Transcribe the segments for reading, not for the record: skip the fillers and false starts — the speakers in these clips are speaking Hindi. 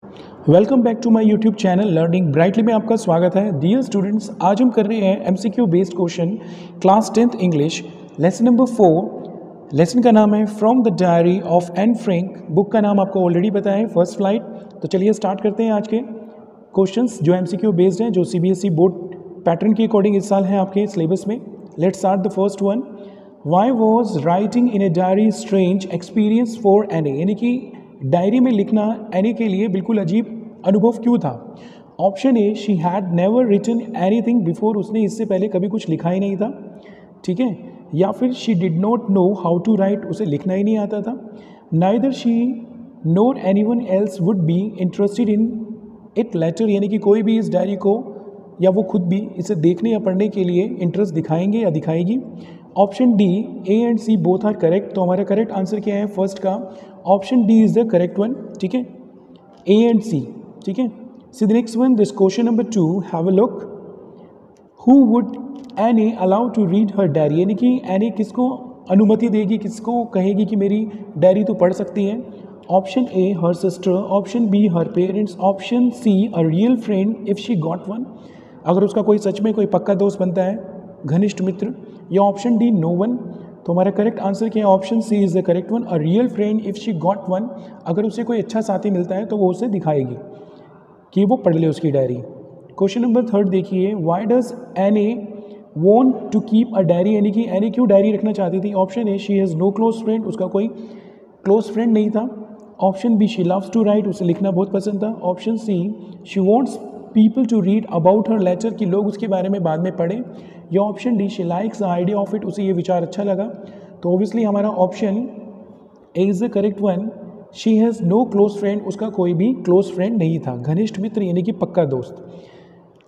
Welcome back to my YouTube channel Learning Brightly में आपका स्वागत है। डियर स्टूडेंट्स, आज हम कर रहे हैं MCQ based question class 10th English lesson number 4। Lesson का नाम है from the diary of Anne Frank. Book का नाम आपको ऑलरेडी पता है, फर्स्ट फ्लाइट। तो चलिए स्टार्ट करते हैं आज के क्वेश्चंस जो एमसीक्यू बेस्ड हैं, जो सीबीएसई बोर्ड पैटर्न के अकॉर्डिंग इस साल हैं आपके सिलेबस में। Let's start the first one. Why was writing in a diary strange experience for any, यानी कि डायरी में लिखना एनी के लिए बिल्कुल अजीब अनुभव क्यों था। Option A, she had never written anything before, उसने इससे पहले कभी कुछ लिखा ही नहीं था, ठीक है। या फिर she did not know how to write, उसे लिखना ही नहीं आता था। Neither she nor anyone else would be interested in it letter, यानी कि कोई भी इस डायरी को या वो खुद भी इसे देखने या पढ़ने के लिए इंटरेस्ट दिखाएंगे या दिखाएगी। Option D, A and C both are correct. तो हमारा करेक्ट आंसर क्या है फर्स्ट का, option D is the correct one, ठीक है, ए एंड सी, ठीक है। See the next one, this question number 2, have a look. Who would Anne allow to read her diary, यानी कि एनी किसको अनुमति देगी, किसको कहेगी कि मेरी डायरी तो पढ़ सकती है। Option A, her sister. Option B, her parents. Option C, a real friend if she got one, अगर उसका कोई सच में कोई पक्का दोस्त बनता है, घनिष्ठ मित्र। या ऑप्शन डी, नो वन। तो हमारा करेक्ट आंसर क्या है, option C is the correct one, a real friend if she got one. अगर उसे कोई अच्छा साथी मिलता है तो वो उसे दिखाएगी कि वो पढ़ ले उसकी डायरी। क्वेश्चन नंबर 3 देखिए, why does Anne want to keep a diary, यानी कि एनी क्यों डायरी रखना चाहती थी। Option A, she has no close friend, उसका कोई क्लोज फ्रेंड नहीं था। Option B, she loves to write, उसे लिखना बहुत पसंद था। Option C, she wants people to read about her letter, कि लोग उसके बारे में बाद में पढ़ें। या option D, she likes the idea of it, उसे ये विचार अच्छा लगा। तो ऑब्वियसली हमारा option A is the correct one, she has no close friend, उसका कोई भी क्लोज फ्रेंड नहीं था, घनिष्ठ मित्र यानी कि पक्का दोस्त।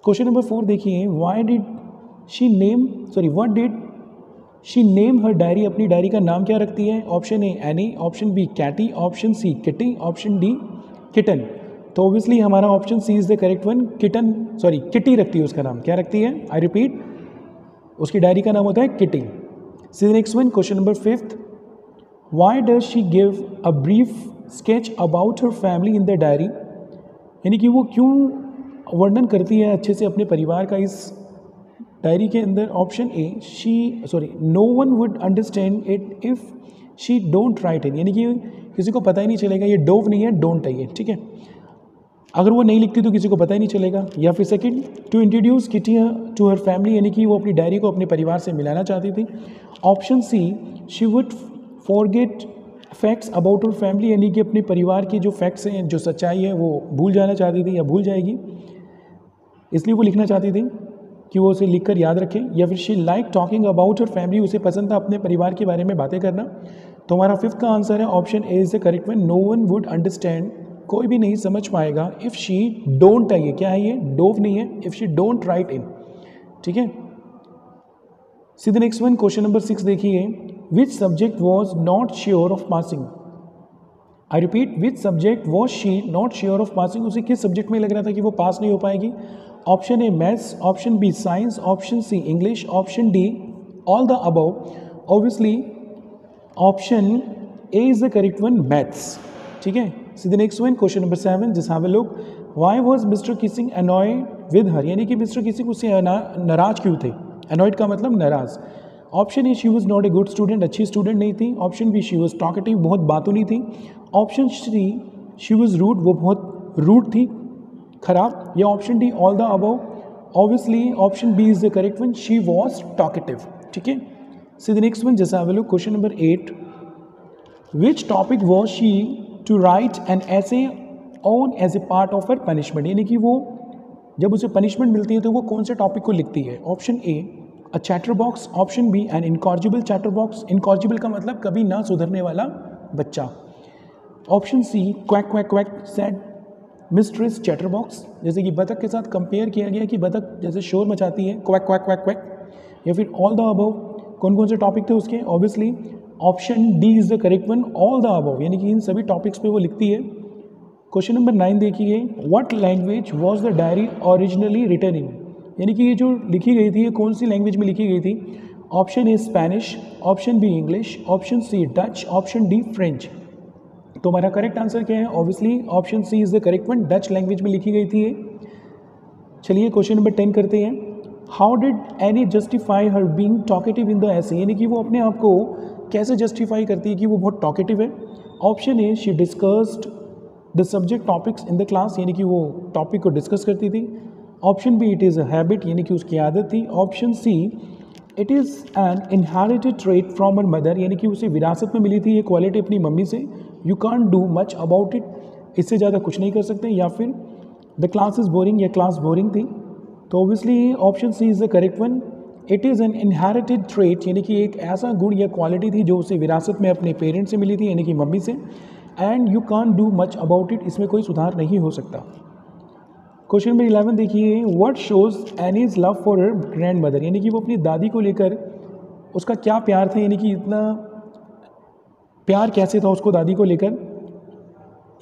क्वेश्चन नंबर 4 देखिए, what did she name her diary, अपनी डायरी का नाम क्या रखती है। Option A, any. Option B, Katie. Option C, Kitty. Option D, Kitten. तो ऑब्वियसली हमारा option C is the correct one, Kitty रखती है उसका नाम। क्या रखती है, आई रिपीट, उसकी डायरी का नाम होता है kitty. C the next one, question number 5, why does she give a brief sketch about her family in the diary, यानी कि वो क्यों वर्णन करती है अच्छे से अपने परिवार का इस डायरी के अंदर। Option A, no one would understand it if she don't write it, यानी कि किसी को पता ही नहीं चलेगा, ये डोव नहीं है, डोंट है ये, ठीक है। अगर वो नहीं लिखती तो किसी को पता ही नहीं चलेगा। या फिर second, to introduce Kitty to her family, यानी कि वो अपनी डायरी को अपने परिवार से मिलाना चाहती थी। Option C, she would forget facts about her family, यानी कि अपने परिवार के जो फैक्ट्स हैं, जो सच्चाई है, वो भूल जाना चाहती थी या भूल जाएगी, इसलिए वो लिखना चाहती थी कि वो उसे लिखकर याद रखें। या फिर she like talking about her family, उसे पसंद था अपने परिवार के बारे में बातें करना। तो हमारा 5th का आंसर है option A is the correct one, no one would understand, कोई भी नहीं समझ पाएगा। इफ़ शी डोंट है, ये क्या है, ये डोव नहीं है, इफ़ शी डोंट राइट इन, ठीक है। See the next one, question number 6 देखिए, which subject was not sure of passing. I repeat, which subject was she not sure of passing, उसे किस सब्जेक्ट में लग रहा था कि वो पास नहीं हो पाएगी। Option A, maths. Option B, science. Option C, English. Option D, all the above. Obviously option A is the correct one, maths, ठीक है। See the next one, question number 7, just have a look. Why was Mr Keesing annoyed with her, यानी कि मिस्टर किसिंग उससे नाराज क्यों थे। अनॉयड का मतलब नाराज। Option A, she was not a good student, अच्छी स्टूडेंट नहीं थी। Option B, she was talkative, बहुत बातूनी थी। Option C, she was rude, वो बहुत रूड थी, खराब। या option D, all the above. Obviously option B is the correct one, she was talkative, ठीक है। See the next one, just have a look, question number 8, which topic was she to write N ऐसे on as a part of her punishment, यानी कि वो जब उसे पनिशमेंट मिलती है तो वो कौन से टॉपिक को लिखती है। Option A, a chatter box. Option B, an incorrigible chatter box. Incorrigible का मतलब कभी ना सुधरने वाला बच्चा। Option C, quack quack quack said mistress chatter box, जैसे कि बतख के साथ कंपेयर किया गया कि बतख जैसे शोर मचाती है, क्वैक क्वैक क्वैक क्वैक। या फिर ऑल द अबव, कौन कौन से टॉपिक थे उसके। Obviously option D is the correct one, all the above, यानी कि इन सभी टॉपिक्स पे वो लिखती है। क्वेश्चन नंबर 9 देखिए, what language was the diary originally written in, यानी कि ये जो लिखी गई थी ये कौन सी लैंग्वेज में लिखी गई थी। Option A, Spanish. Option B, English. Option C, Dutch. Option D, French. तो हमारा करेक्ट आंसर क्या है? Obviously option C is the correct one. Dutch language में लिखी गई थी ये। चलिए क्वेश्चन नंबर 10 करते हैं। How did any justify her being talkative in the ऐसे, यानी कि वो अपने आप को कैसे जस्टिफाई करती है कि वो बहुत टॉकेटिव है? Option A, she discussed the subject topics in the class, यानी कि वो टॉपिक को डिस्कस करती थी। Option B, it is a habit, यानी कि उसकी आदत थी। Option C, it is an inherited trait from her mother, यानी कि उसे विरासत में मिली थी ये क्वालिटी अपनी मम्मी से। You can't do much about it, इससे ज़्यादा कुछ नहीं कर सकते। या फिर द क्लास इज़ बोरिंग, या क्लास बोरिंग थी। तो obviously option C is the correct one. It is an inherited trait, यानी कि एक ऐसा गुण या क्वालिटी थी जो उसे विरासत में अपने पेरेंट्स से मिली थी, यानी कि मम्मी से। And you can't do much about it, इसमें कोई सुधार नहीं हो सकता। क्वेश्चन नंबर 11 देखिए। What shows Annie's love for her grand mother, यानी कि वो अपनी दादी को लेकर उसका क्या प्यार था, यानी कि इतना प्यार कैसे था उसको दादी को लेकर।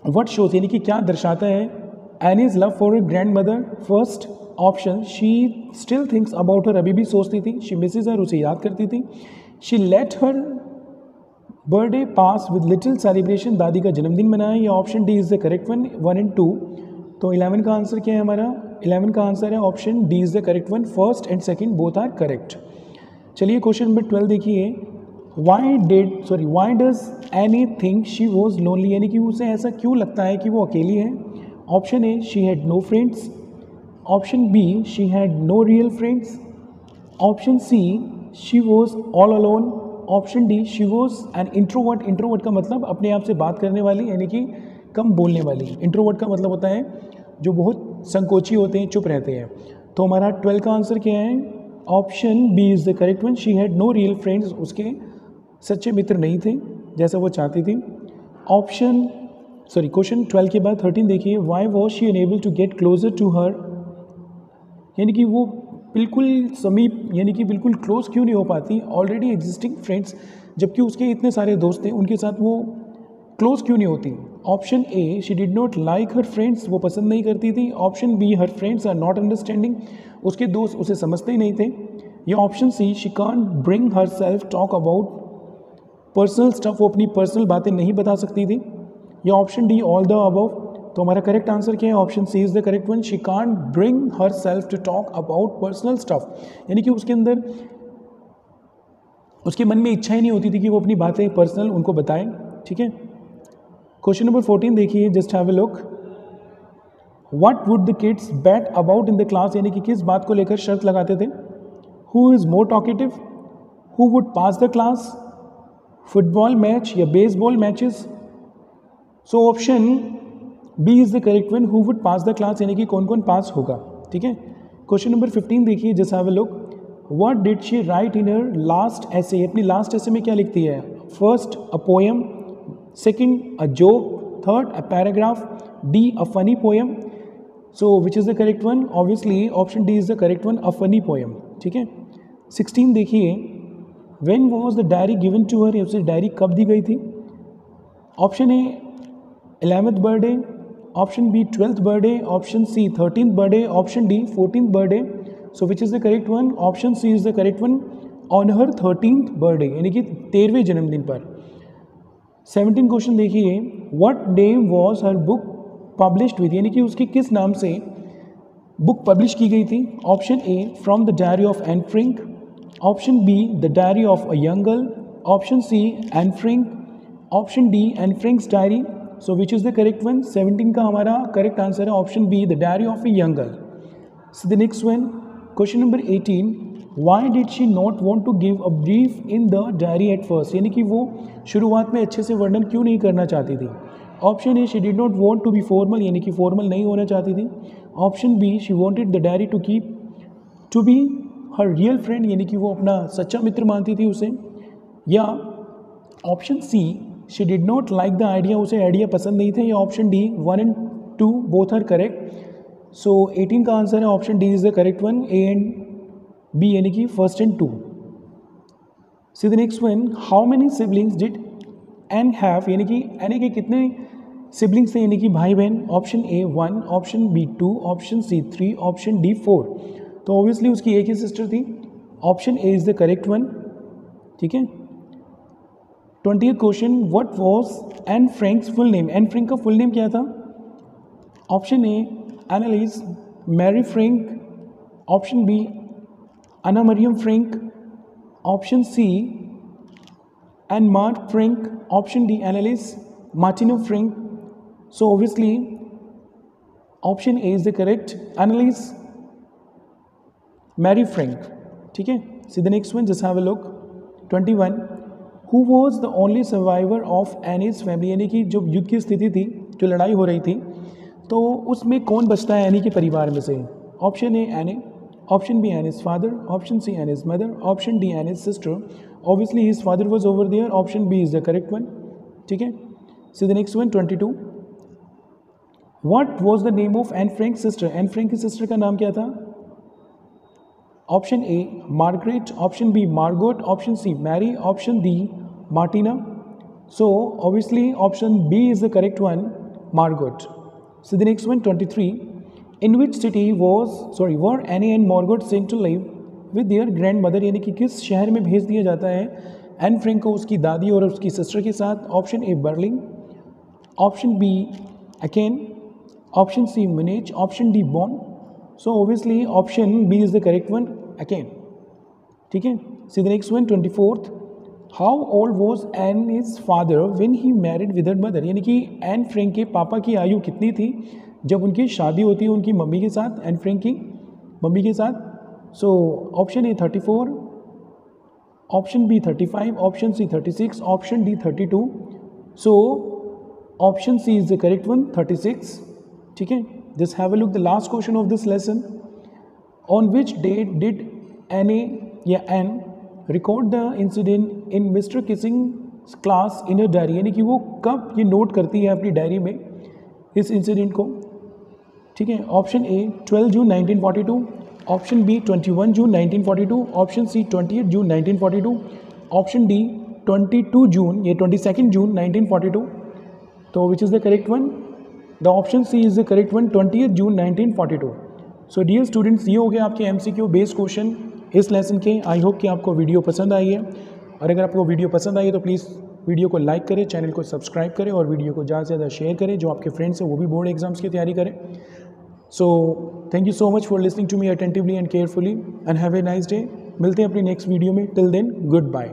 व्हाट शोज, यानी कि क्या दर्शाता है Annie's love for her grand mother? First option, she still thinks about her, अभी भी सोचती थी। शी मिसेज हर, उसे याद करती थी। She let her birthday pass with little celebration, दादी का जन्मदिन मनाया। या option D is the correct one, 1 and 2। तो 11 का आंसर क्या है हमारा? 11 का आंसर है option D is the correct one. First and second both are correct. चलिए क्वेश्चन नंबर 12 देखिए। Why does Anne think she was lonely, यानी कि उसे ऐसा क्यों लगता है कि वो अकेली है? Option A, she had no friends. Option B, she had no real friends. Option C, she was all alone. Option D, she was an introvert. Introvert का मतलब अपने आप से बात करने वाली, यानी कि कम बोलने वाली। इंट्रोवर्ट का मतलब होता है जो बहुत संकोची होते हैं, चुप रहते हैं। तो हमारा 12 का आंसर क्या है? Option B is the correct one. She had no real friends, उसके सच्चे मित्र नहीं थे जैसा वो चाहती थी। क्वेश्चन 12 के बाद 13 देखिए। Why was she unable to get closer to her, यानी कि वो बिल्कुल समीप, यानी कि बिल्कुल क्लोज क्यों नहीं हो पाती ऑलरेडी एग्जिस्टिंग फ्रेंड्स, जबकि उसके इतने सारे दोस्त थे, उनके साथ वो क्लोज क्यों नहीं होती? Option A, she did not like her friends, वो पसंद नहीं करती थी। Option B, her friends are not understanding, उसके दोस्त उसे समझते ही नहीं थे। या option C, she can't bring herself talk about personal stuff, वो अपनी पर्सनल बातें नहीं बता सकती थी। या option D, all the above. तो हमारा करेक्ट आंसर क्या है? Option C is the correct one. She can't bring herself to talk about personal stuff, यानी कि उसके अंदर, उसके मन में इच्छा ही नहीं होती थी कि वो अपनी बातें पर्सनल उनको बताएं। ठीक है। क्वेश्चन नंबर 14 देखिए। Just have a look. What would the kids bet about in the class, यानी कि किस बात को लेकर शर्त लगाते थे? Who is more talkative, who would pass the class, football match या baseball matches. So option B is the correct one, who would pass the class, यानी कि कौन कौन पास होगा। ठीक है। क्वेश्चन नंबर 15 देखिए। Just have a look. What did she write in her last essay, अपनी लास्ट ऐसे में क्या लिखती है? First a poem, second a joke, third a paragraph, D a funny poem. So which is the correct one? Obviously option D is the correct one, a funny poem. ठीक है। 16 देखिए। When was the diary given to her, उसे डायरी कब दी गई थी? Option A 11th birthday, option B 12th birthday, option C 13th birthday, option D 14th birthday. So which is the correct one? Option C is the correct one, on her 13th birthday, यानी कि 13वें जन्मदिन पर। 17 क्वेश्चन देखिए। What name was her book published with, यानी कि उसके किस नाम से बुक पब्लिश की गई थी? Option A, from the diary of Anne Frank. Option B, the diary of a young girl. Option C, Anne Frank. Option D, Anne Frank's diary. So which is the correct one? 17 का हमारा करेक्ट आंसर है option B, the diary of a young girl. So the next one, question number 18। Why did she not want to give a brief in the diary at first, यानी कि वो शुरुआत में अच्छे से वर्णन क्यों नहीं करना चाहती थी? Option A, she did not want to be formal, यानी कि फॉर्मल नहीं होना चाहती थी। Option B, she wanted the diary to keep to be her real friend, यानी कि वो अपना सच्चा मित्र मानती थी उसे। या option C, she did not like the idea, उसे आइडिया पसंद नहीं थे। या option D, 1 and 2 both are correct. So 18 का आंसर है option D is the correct one, A and B, यानी कि first and 2। See the next one. How many siblings did Anne have, यानी कि एन के कितने सिबलिंग्स थे, यानी कि भाई बहन? Option A 1, option B 2, option C 3, option D 4। तो ऑब्वियसली उसकी एक ही सिस्टर थी। Option A is the correct one. ठीक है। 20th question, what was Anne Frank's full name? Anne Frank का फुल नेम क्या था? Option A Annelies Marie Frank, option B Anna Mariam Frank, option C Anne Mark Frank, option D Annelies Martino Frank. So obviously option A is the correct, Anneliese Marie Frank. ठीक है, see the next one, just have a look. 21, who was the only survivor of Anne's family? यानी कि जो युद्ध की स्थिति थी, जो लड़ाई हो रही थी, तो उसमें कौन बचता है एनी के परिवार में से? Option A any, option B Anne's father, option C Anne's mother, option D Anne's sister. Obviously his father was over there, option B is the correct one. ठीक है, see the next one. 22, what was the name of Anne Frank sister? Anne Frank की सिस्टर का नाम क्या था? Option A Margaret, option B Margot, option C Mary, option D Martina. So obviously option B is the correct one, Margot. So the next one. 23, in which city were Anne and Margot sent to live with their grandmother? यानी कि किस शहर में भेज दिया जाता है एन फ्रैंक को उसकी दादी और उसकी सिस्टर के साथ? Option A Berlin, option B Aachen, option C Munich, option D Bonn. So obviously option B is the correct one, Aachen. ठीक है, see the next one. 24th, how old was Anne is father when he married with her mother? यानी कि एन फ्रैंक के पापा की आयु कितनी थी जब उनकी शादी होती है उनकी मम्मी के साथ, एन फ्रैंक की मम्मी के साथ? So option A 34, option B 35, option C 36, option D 32. So option C is the correct one, 36. ठीक है, just have a look the last question of this lesson. On which date did Anne a या Anne record the incident in mister Keesing class in a diary? यानी कि वो कब ये नोट करती है अपनी डायरी में इस इंसिडेंट को? ठीक है, option A 12 June 1942, option B 21 June 1942, option C 28 June 1942, option D 22 June, ये 22 जून 1942. तो which is the correct one? The option C is the correct one, 28 June 1942. So dear students, ये हो गया आपके MCQ बेस्ड क्वेश्चन इस लेसन के. आई होप कि आपको वीडियो पसंद आई है, और अगर आपको वीडियो पसंद आई है तो प्लीज़ वीडियो को लाइक करें, चैनल को सब्सक्राइब करें और वीडियो को ज़्यादा से ज़्यादा शेयर करें. जो आपके फ्रेंड्स हैं वो भी बोर्ड एग्जाम्स की तैयारी करें. So thank you so much for listening to me attentively and carefully, and have a nice day. मिलते हैं अपनी नेक्स्ट वीडियो में. Till then, good bye.